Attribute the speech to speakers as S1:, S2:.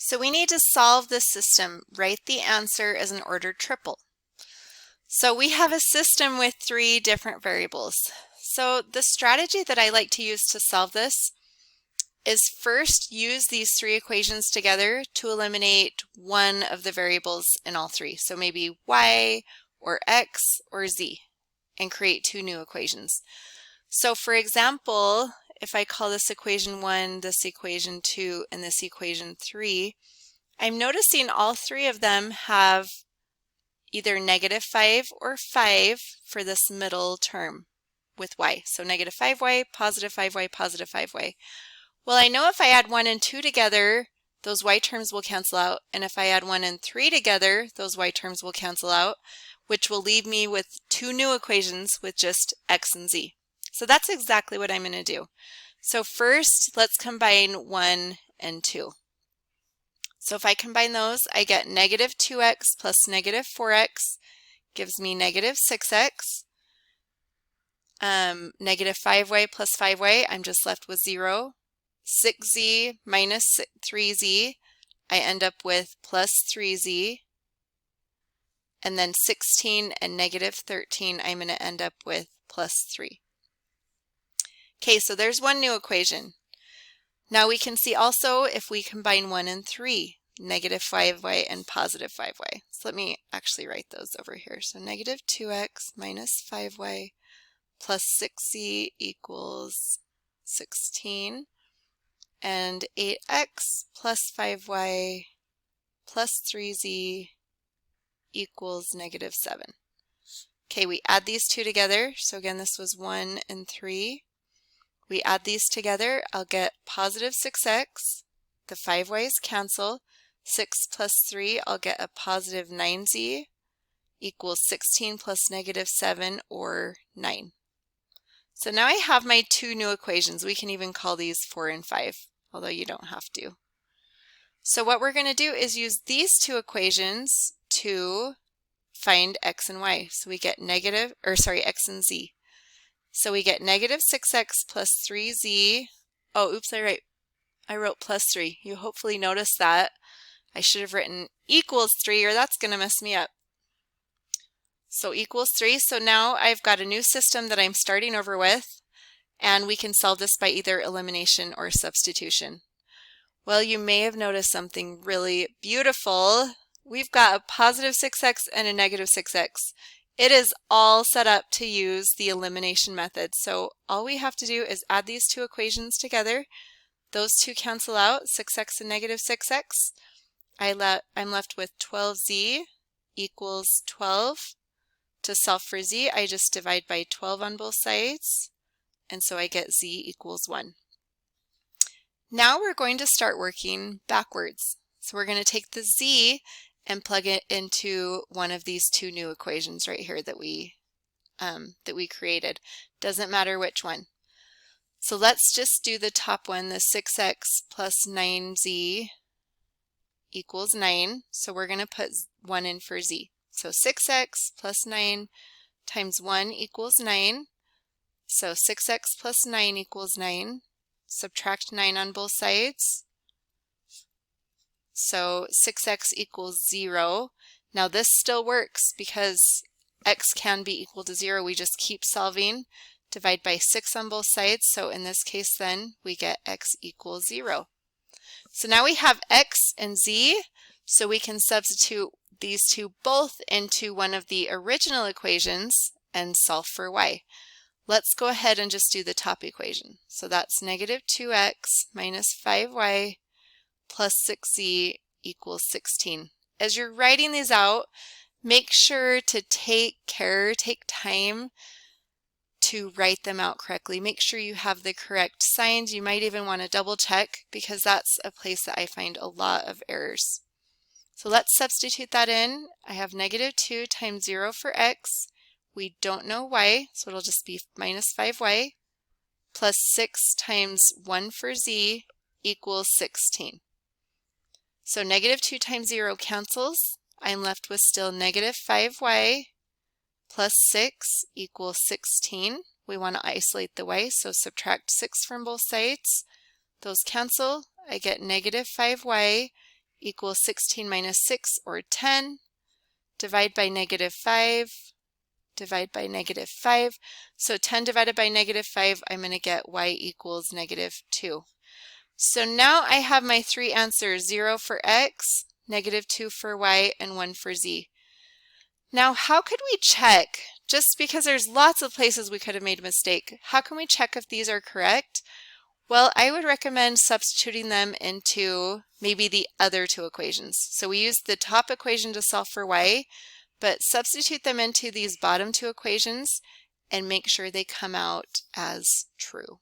S1: So we need to solve this system. Write the answer as an ordered triple. So we have a system with 3 different variables. So the strategy that I like to use to solve this is first use these 3 equations together to eliminate one of the variables in all 3. So maybe y or x or z, and create 2 new equations. So for example, if I call this equation 1, this equation 2, and this equation 3, I'm noticing all 3 of them have either -5 or 5 for this middle term with y. So -5y, +5y, +5y. Well, I know if I add 1 and 2 together, those y terms will cancel out. And if I add 1 and 3 together, those y terms will cancel out, which will leave me with 2 new equations with just x and z. So that's exactly what I'm going to do. So first, let's combine 1 and 2. So if I combine those, I get -2x plus -4x gives me -6x. -5y plus 5y, I'm just left with 0. 6z minus 3z, I end up with plus 3z. And then 16 and -13, I'm going to end up with plus 3. Okay, so there's one new equation. Now we can see also if we combine 1 and 3, -5y and +5y. So let me actually write those over here. So -2x minus 5y plus 6z equals 16. And 8x plus 5y plus 3z equals -7. Okay, we add these 2 together. So again, this was 1 and 3. We add these together, I'll get +6x. The 5y's cancel. 6 plus 3, I'll get a +9z equals 16 plus -7 or 9. So now I have my 2 new equations. We can even call these 4 and 5, although you don't have to. So what we're going to do is use these 2 equations to find x and y. So we get x and z. So we get -6x plus 3z. Oh, oops, I wrote plus 3. You hopefully noticed that. I should have written equals 3, or that's going to mess me up. So equals 3. So now I've got a new system that I'm starting over with, and we can solve this by either elimination or substitution. Well, you may have noticed something really beautiful. We've got a +6x and a -6x. It is all set up to use the elimination method. So all we have to do is add these 2 equations together. Those 2 cancel out, 6x and -6x. I'm left with 12z equals 12. To solve for z, I just divide by 12 on both sides, and so I get z equals 1. Now we're going to start working backwards. So we're going to take the z and plug it into one of these 2 new equations right here that we created. Doesn't matter which one. So let's just do the top one, the 6x plus 9z equals 9. So we're going to put 1 in for z. So 6x plus 9 times 1 equals 9. So 6x plus 9 equals 9. Subtract 9 on both sides. So 6x equals 0. Now this still works because x can be equal to 0. We just keep solving. Divide by 6 on both sides. So in this case then we get x equals 0. So now we have x and z. So we can substitute these 2 both into one of the original equations and solve for y. Let's go ahead and just do the top equation. So that's -2x minus 5y plus 6z equals 16. As you're writing these out, make sure to take time to write them out correctly. Make sure you have the correct signs. You might even want to double check because that's a place that I find a lot of errors. So let's substitute that in. I have -2 times 0 for x. We don't know y, so it'll just be minus 5y, plus 6 times 1 for z equals 16. So -2 times 0 cancels. I'm left with still -5y plus 6 equals 16. We want to isolate the y, so subtract 6 from both sides. Those cancel. I get -5y equals 16 minus 6, or 10. Divide by negative 5. Divide by negative 5. So 10 divided by negative 5, I'm going to get y equals negative 2. So now I have my three answers, 0 for x, negative 2 for y, and 1 for z. Now, how could we check? Just because there's lots of places we could have made a mistake, how can we check if these are correct? Well, I would recommend substituting them into maybe the other two equations. So we used the top equation to solve for y, but substitute them into these bottom two equations and make sure they come out as true.